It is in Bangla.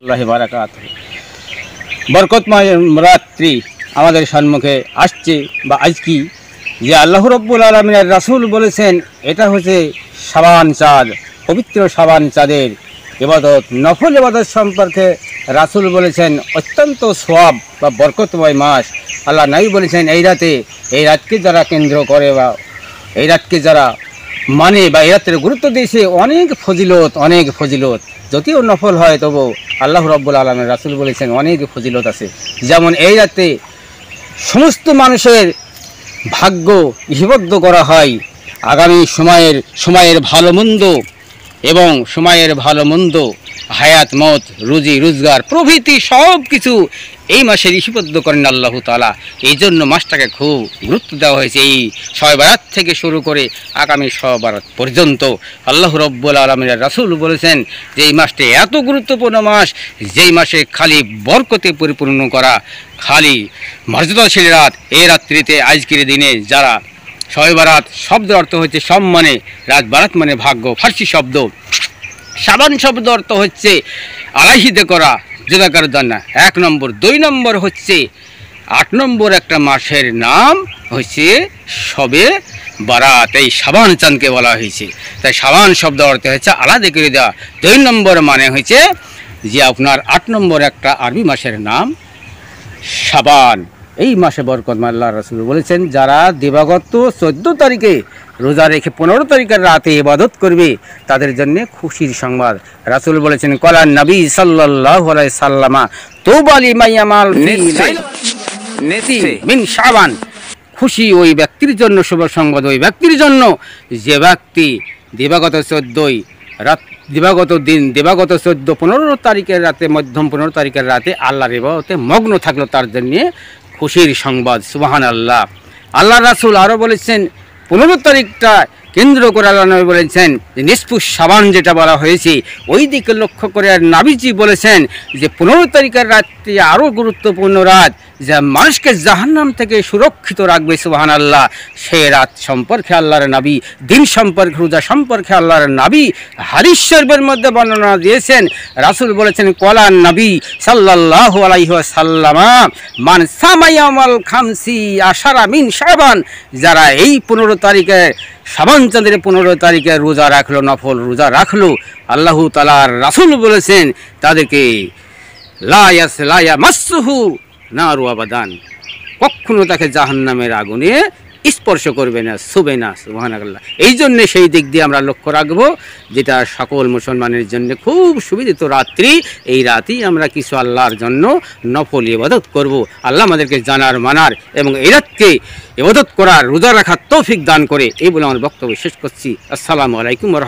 আল্লাহি বারাকাতুহু। বরকতময় রাত্রি আমাদের সম্মুখে আসছে বা আজকে যে আল্লাহ রাব্বুল আলামিনের রাসূল বলেছেন এটা হচ্ছে শাবান চাঁদ, পবিত্র শাবান চাঁদের ইবাদত, নফল ইবাদত সম্পর্কে রাসূল বলেছেন অত্যন্ত সওয়াব বা বরকতময় মাস। আল্লাহ নবী বলেছেন এই রাতকে যারা কেন্দ্র করে বা এই রাতকে যারা মানে বা এই রাতের গুরুত্ব দিয়েছে অনেক ফজিলত, যদিও নফল হয় তবু আল্লাহ রাব্বুল আলামিন রাসূল বলেছেন অনেক ফজিলত আছে। যেমন এই রাতে সমস্ত মানুষের ভাগ্য লিপিবদ্ধ করা হয়, আগামী সময়ের ভালো মন্দ এবং সময়ের ভালো মন্দ, হায়াত মত, রুজি রোজগার প্রভৃতি সব কিছু এই মাসে লিপিবদ্ধ করেন আল্লাহ তাআলা। এই জন্য মাসটাকে খুব গুরুত্ব দেওয়া হয়েছে। এই শবে বারাত থেকে শুরু করে আগামী শবে বারাত পর্যন্ত আল্লাহ রাব্বুল আলামিনের রাসূল বলেছেন যে এই মাসটি এত গুরুত্বপূর্ণ মাস, যেই মাসে খালি বরকতে পরিপূর্ণ করা, খালি মর্যাদাশীল রাত। এই রাত্রিতে আজকের দিনে যারা শবে বারাত শব্দের অর্থ হচ্ছে সম্মানে, রাত বারাত মানে ভাগ্য, ফার্সি শব্দ। শাবান শব্দ অর্থ হচ্ছে আলাহিদে করা, জুদা করার জন্য 1 নম্বর। 2 নম্বর হচ্ছে 8 নম্বর একটা মাসের নাম হচ্ছে শবে বারাত, এই শাবান চাঁদকে বলা হয়েছে। তাই শাবান শব্দ অর্থ হচ্ছে আলাদা করে দেওয়া। 2 নম্বর মানে হচ্ছে যে আপনার 8 নম্বর একটা আরবি মাসের নাম শাবান। এই মাসে বরকতময় আল্লাহ রাসূল বলেছেন যারা দিবাগত 14 তারিখে রোজা রেখে 15 তারিখের রাতে ইবাদত করবে তাদের জন্য খুশির সংবাদ। রাসূল বলেছেন কলান নবী সাল্লাল্লাহু আলাইহি সাল্লামা তুবা লিমান ইয়ামাল নেতি মিন শাবান, খুশি ওই ব্যক্তির জন্য, শুভ সংবাদ ওই ব্যক্তির জন্য যে ব্যক্তি দিবাগত 15 তারিখের রাতে, মধ্যম 15 তারিখের রাতে আল্লাহর ইবাদতে মগ্ন থাকলো, তার জন্য খুশির সংবাদ। সুবহানাল্লাহ। আল্লাহ রাসূল আরও বলেছেন 15 তারিখটা কেন্দ্র করে আল্লাহ নবী বলেছেন যে নিসফু শাবান যেটা বলা হয়েছে ওই দিকে লক্ষ্য করে আর নাবিজি বলেছেন যে 15 তারিখের রাতটি আরও গুরুত্বপূর্ণ রাত, যা মানুষকে জাহান্নাম থেকে সুরক্ষিত রাখবে। সুবহানাল্লাহ। সেই রাত সম্পর্কে আল্লাহর নবী, দিন সম্পর্কে, রোজা সম্পর্কে আল্লাহর নবী হাদিস শরীফের মধ্যে বর্ণনা দিয়েছেন। রাসূল বলেছেন কলান নবী সাল্লাল্লাহু আলাইহি ওয়াসাল্লাম মান সামা ইয়াউমাল খামসি আশারা মিন শাবান, যারা এই 15 তারিখে শাবান চাঁদের 15 তারিখে রোজা রাখলো, নফল রোজা রাখলো, আল্লাহ তাআলার রাসূল বলেছেন তাদেরকে লা ইয়ামাসসুহু নারু আবাদান, কখনো তাকে জাহান্নামের আগুনে স্পর্শ করবে না, ছুবে না। সুবহানাল্লাহ। এই জন্যে সেই দিক দিয়ে আমরা লক্ষ্য রাখবো, যেটা সকল মুসলমানের জন্য খুব সুবিদিত রাত্রি। এই রাতেই আমরা কিছু আল্লাহর জন্য নফল ইবাদত করব। আল্লাহ আমাদেরকে জানার, মানার এবং এই রাতকে ইবাদত করার, রোজা রাখার তৌফিক দান করে। এই বলে আমার বক্তব্য শেষ করছি। আসসালামু আলাইকুম ওয়া রাহমাতুল্লাহ।